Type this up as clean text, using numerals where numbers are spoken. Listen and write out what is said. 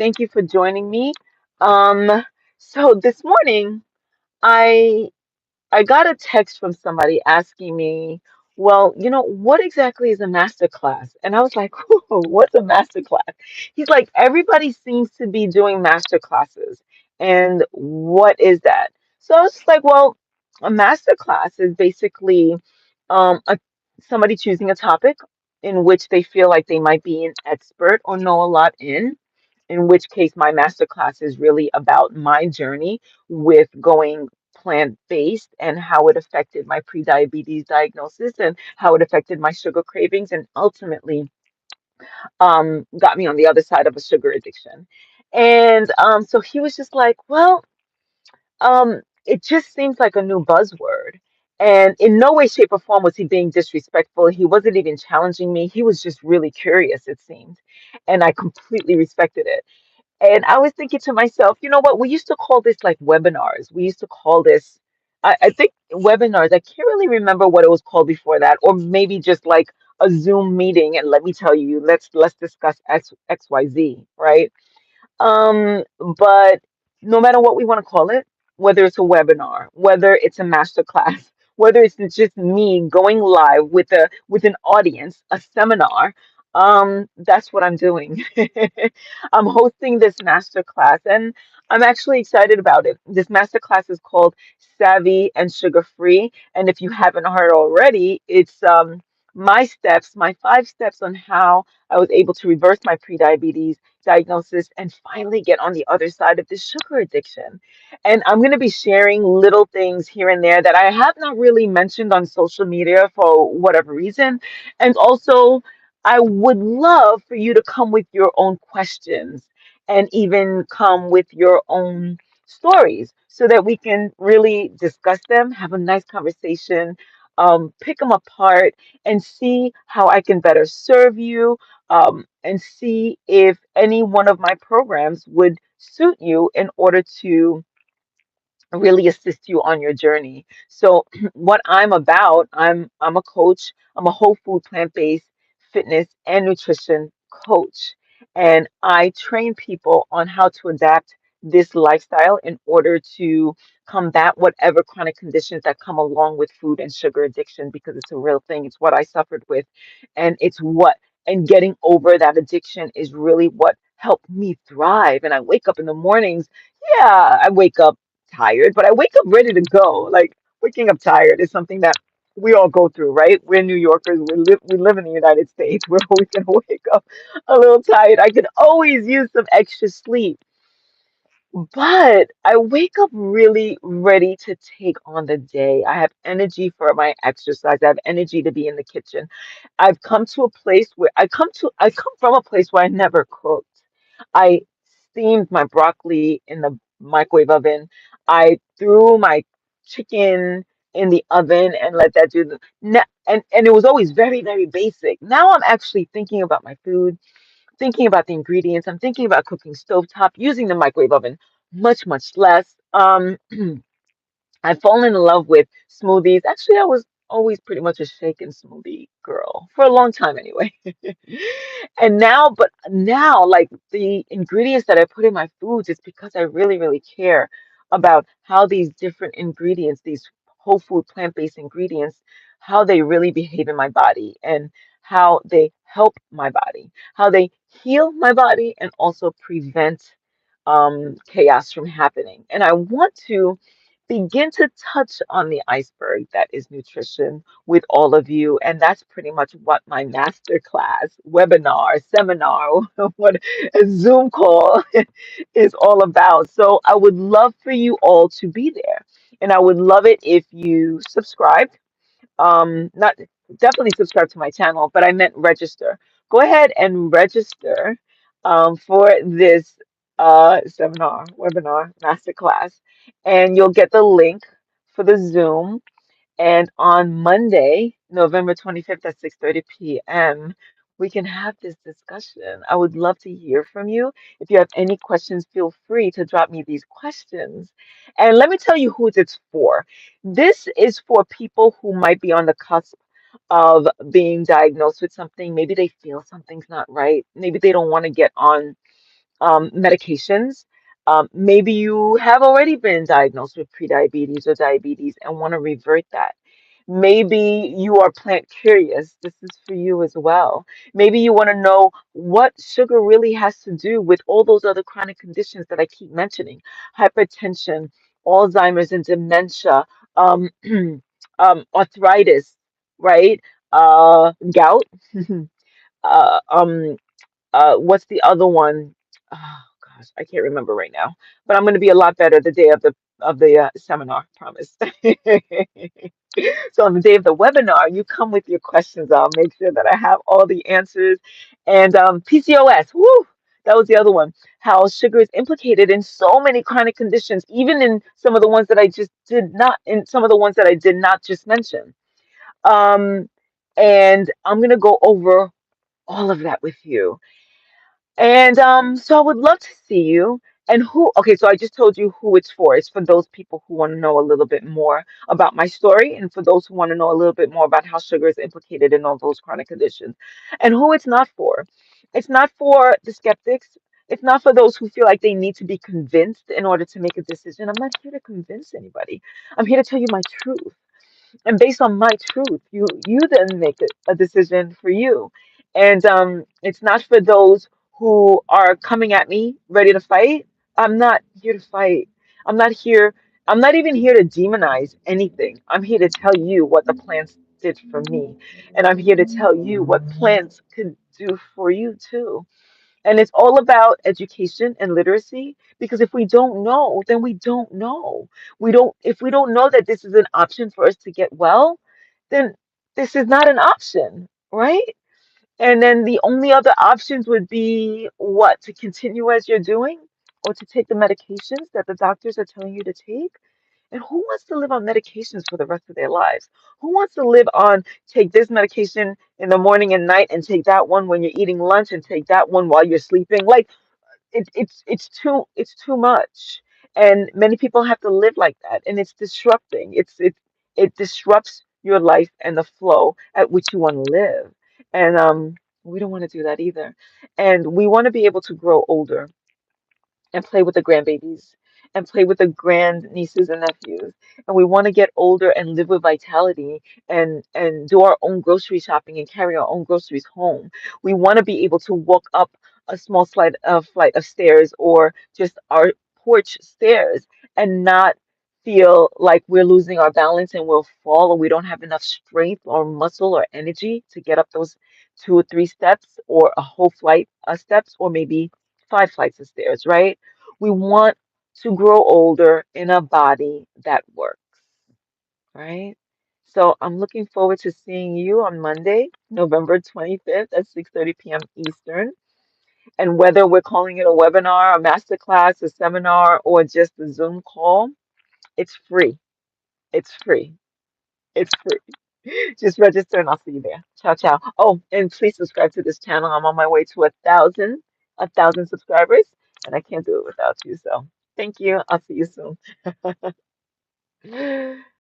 Thank you for joining me. Um, so this morning, I I got a text from somebody asking me, well, what exactly is a master class? And I was like, what's a master class? He's like, everybody seems to be doing master classes. And what is that? So I was just like, well, a master class is basically somebody choosing a topic in which they feel like they might be an expert or know a lot in which case my master class is really about my journey with going plant-based and how it affected my prediabetes diagnosis and how it affected my sugar cravings and ultimately got me on the other side of a sugar addiction. And so he was just like, well, it just seems like a new buzzword. And in no way, shape, or form was he being disrespectful. He wasn't even challenging me. He was just really curious, it seemed. And I completely respected it. And I was thinking to myself, you know what? We used to call this like webinars. We used to call this, I think webinars. I can't really remember what it was called before that, or maybe just like a Zoom meeting. And let me tell you, let's discuss XYZ, right? But no matter what we want to call it, whether it's a webinar, whether it's a master class, whether it's just me going live with an audience, a seminar, that's what I'm doing. I'm hosting this master class and I'm actually excited about it. This master class is called Savvy and Sugar Free. And if you haven't heard already, it's my steps, my 5 steps on how I was able to reverse my prediabetes diagnosis and finally get on the other side of this sugar addiction. And I'm going to be sharing little things here and there that I have not really mentioned on social media for whatever reason. And also, I would love for you to come with your own questions and even come with your own stories so that we can really discuss them, have a nice conversation, pick them apart, and see how I can better serve you, and see if any one of my programs would suit you in order to really assist you on your journey. So what I'm about, I'm a coach. I'm a whole food plant-based fitness and nutrition coach. And I train people on how to adapt this lifestyle in order to combat whatever chronic conditions that come along with food and sugar addiction because it's a real thing. It's what I suffered with and and getting over that addiction is really what helped me thrive. And I wake up in the mornings, yeah, I wake up tired, but I wake up ready to go. Like waking up tired is something that we all go through, right? We're New Yorkers. We live in the United States. We're always gonna wake up a little tired. I could always use some extra sleep. But I wake up really ready to take on the day. I have energy for my exercise. I have energy to be in the kitchen. I've come to a place where I come from a place where I never cooked. I steamed my broccoli in the microwave oven. I threw my chicken in the oven and let that do and it was always very, very basic. Now I'm actually thinking about my food, thinking about the ingredients. I'm thinking about cooking stovetop, using the microwave oven much, much less. I've fallen in love with smoothies. Actually, I was always pretty much a shake and smoothie girl for a long time anyway. And now, like the ingredients that I put in my foods, it's because I really, really care about how these different ingredients, these whole food plant-based ingredients, how they really behave in my body and how they help my body, how they heal my body and also prevent chaos from happening. And I want to begin to touch on the iceberg that is nutrition with all of you. And that's pretty much what my master class, webinar, seminar, what a Zoom call is all about. So I would love for you all to be there. And I would love it if you subscribed, not definitely subscribe to my channel, but I meant register. Go ahead and register for this seminar, webinar, masterclass, and you'll get the link for the Zoom. And on Monday, November 25th at 6:30 p.m., we can have this discussion. I would love to hear from you. If you have any questions, feel free to drop me these questions. And let me tell you who it's for. This is for people who might be on the cusp of being diagnosed with something. Maybe they feel something's not right. Maybe they don't want to get on medications. Maybe you have already been diagnosed with prediabetes or diabetes and want to revert that. Maybe you are plant curious. This is for you as well. Maybe you want to know what sugar really has to do with all those other chronic conditions that I keep mentioning: hypertension, Alzheimer's and dementia, um, arthritis, right? Gout. uh, um, what's the other one? Oh gosh, I can't remember right now. But I'm going to be a lot better the day of the seminar, promise. So on the day of the webinar, you come with your questions. I'll make sure that I have all the answers. And PCOS, whoo, that was the other one. How sugar is implicated in so many chronic conditions, even in some of the ones that I just did not, in some of the ones that I did not just mention. Um, and I'm going to go over all of that with you. And so I would love to see you. And who, okay, so I just told you who it's for. It's for those people who want to know a little bit more about my story, and for those who want to know a little bit more about how sugar is implicated in all those chronic conditions. And who it's not for. It's not for the skeptics. It's not for those who feel like they need to be convinced in order to make a decision. I'm not here to convince anybody. I'm here to tell you my truth. And based on my truth, you then make a decision for you. And it's not for those who are coming at me ready to fight. I'm not here to fight. I'm not here. I'm not even here to demonize anything. I'm here to tell you what the plants did for me, and I'm here to tell you what plants could do for you too. And it's all about education and literacy, because if we don't know, then we don't know. We don't, if we don't know that this is an option for us to get well, then this is not an option, right? And then the only other options would be what? To continue as you're doing, or to take the medications that the doctors are telling you to take. And who wants to live on medications for the rest of their lives? Who wants to live on take this medication in the morning and night and take that one when you're eating lunch and take that one while you're sleeping? Like it's too much. And many people have to live like that, and it's disrupting. It disrupts your life and the flow at which you want to live. And we don't want to do that either. And we want to be able to grow older and play with the grandbabies and play with the grand nieces and nephews. And we want to get older and live with vitality and do our own grocery shopping and carry our own groceries home. We want to be able to walk up a small flight of stairs, or just our porch stairs, and not feel like we're losing our balance and we'll fall, or we don't have enough strength or muscle or energy to get up those 2 or 3 steps, or a whole flight of steps, or maybe 5 flights of stairs, right? We want to grow older in a body that works, right? So I'm looking forward to seeing you on Monday, November 25th at 6:30 p.m. Eastern. And whether we're calling it a webinar, a masterclass, a seminar, or just a Zoom call, it's free. It's free. It's free. Just register and I'll see you there. Ciao, ciao. Oh, and please subscribe to this channel. I'm on my way to a thousand subscribers, and I can't do it without you. So thank you. I'll see you soon.